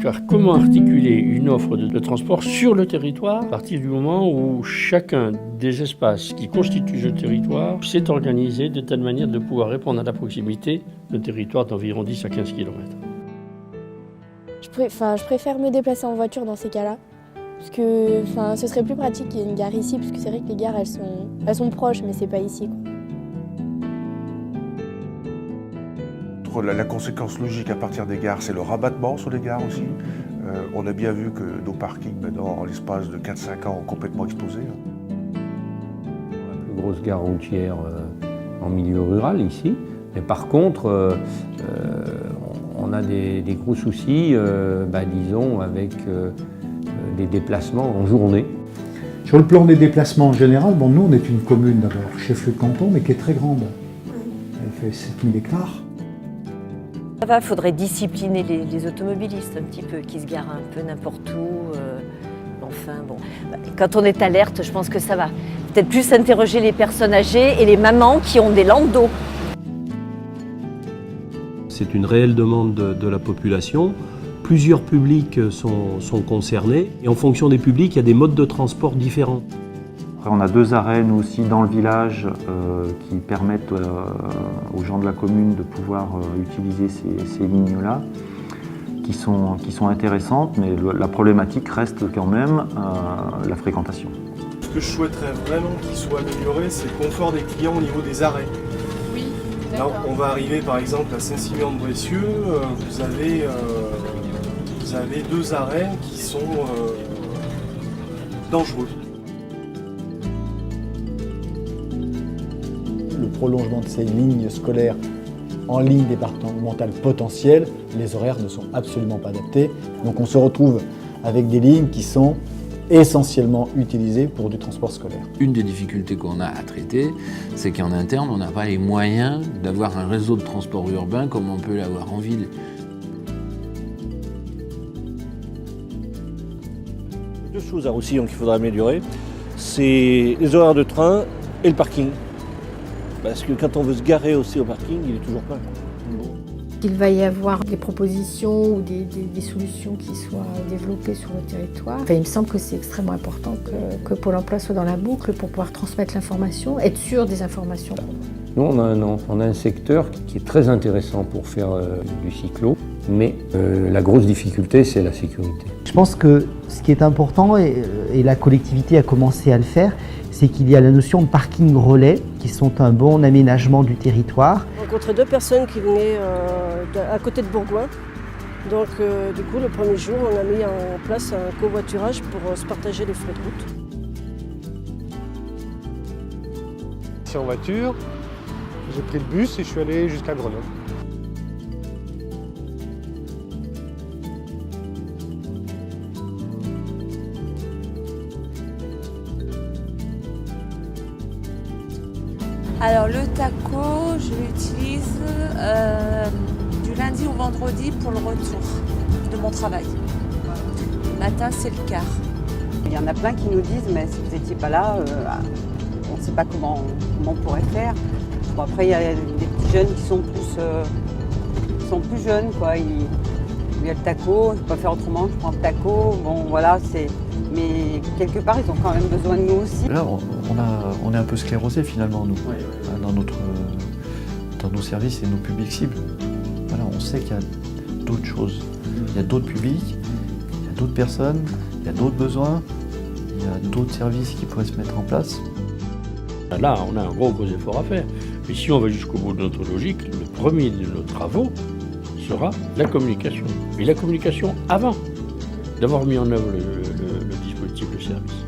Car comment articuler une offre de transport sur le territoire à partir du moment où chacun des espaces qui constituent ce territoire s'est organisé de telle manière de pouvoir répondre à la proximité d'un territoire d'environ 10 à 15 km. Je préfère me déplacer en voiture dans ces cas-là. Parce que ce serait plus pratique qu'il y ait une gare ici, parce que c'est vrai que les gares elles sont proches, mais c'est pas ici, quoi. La conséquence logique à partir des gares, c'est le rabattement sur les gares aussi. On a bien vu que nos parkings, maintenant, en l'espace de 4-5 ans, ont complètement explosé. La plus grosse gare routière en milieu rural, ici. Mais par contre, on a des gros soucis, disons, avec des déplacements en journée. Sur le plan des déplacements en général, nous, on est une commune d'abord, chef-lieu de canton, mais qui est très grande. Elle fait 7000 hectares. Ça va, il faudrait discipliner les automobilistes un petit peu, qui se garent un peu n'importe où. Quand on est alerte, je pense que ça va. Peut-être plus interroger les personnes âgées et les mamans qui ont des lampes d'eau. C'est une réelle demande de la population. Plusieurs publics sont concernés. Et en fonction des publics, il y a des modes de transport différents. Après, on a 2 arrêts, nous aussi, dans le village, qui permettent aux gens de la commune de pouvoir utiliser ces lignes-là, qui sont intéressantes, mais la problématique reste quand même la fréquentation. Ce que je souhaiterais vraiment qu'il soit amélioré, c'est le confort des clients au niveau des arrêts. Oui, là, on va arriver par exemple à Saint-Siméon-de-Brécieux, vous avez 2 arrêts qui sont dangereux. Le prolongement de ces lignes scolaires en ligne départementale potentielle, les horaires ne sont absolument pas adaptés. Donc on se retrouve avec des lignes qui sont essentiellement utilisées pour du transport scolaire. Une des difficultés qu'on a à traiter, c'est qu'en interne, on n'a pas les moyens d'avoir un réseau de transport urbain comme on peut l'avoir en ville. Deux choses aussi qu'il faudra améliorer, c'est les horaires de train et le parking. Parce que quand on veut se garer aussi au parking, il est toujours plein. Il va y avoir des propositions ou des solutions qui soient développées sur le territoire. Il me semble que c'est extrêmement important que Pôle emploi soit dans la boucle pour pouvoir transmettre l'information, être sûr des informations. Nous, on a un secteur qui est très intéressant pour faire du cyclo, mais la grosse difficulté, c'est la sécurité. Je pense que ce qui est important, et la collectivité a commencé à le faire, c'est qu'il y a la notion de parking relais, qui sont un bon aménagement du territoire. J'ai rencontré 2 personnes qui venaient à côté de Bourgoin. Donc du coup, le premier jour, on a mis en place un covoiturage pour se partager les frais de route. C'est en voiture, j'ai pris le bus et je suis allé jusqu'à Grenoble. Alors le taco, je l'utilise du lundi au vendredi pour le retour de mon travail. Le matin, c'est le quart. Il y en a plein qui nous disent, mais si vous n'étiez pas là, on ne sait pas comment on pourrait faire. Bon, après, il y a des petits jeunes qui sont plus jeunes, quoi. Il y a le taco, je ne peux pas faire autrement, je prends le taco. Bon, voilà, mais quelque part, ils ont quand même besoin de nous aussi. Là, on est un peu sclérosé finalement, nous, dans nos services et nos publics cibles. Voilà, on sait qu'il y a d'autres choses. Il y a d'autres publics, il y a d'autres personnes, il y a d'autres besoins, il y a d'autres services qui pourraient se mettre en place. Là, on a un gros effort à faire. Mais si on va jusqu'au bout de notre logique, le premier de nos travaux sera la communication. Mais la communication avant d'avoir mis en œuvre le dispositif de service.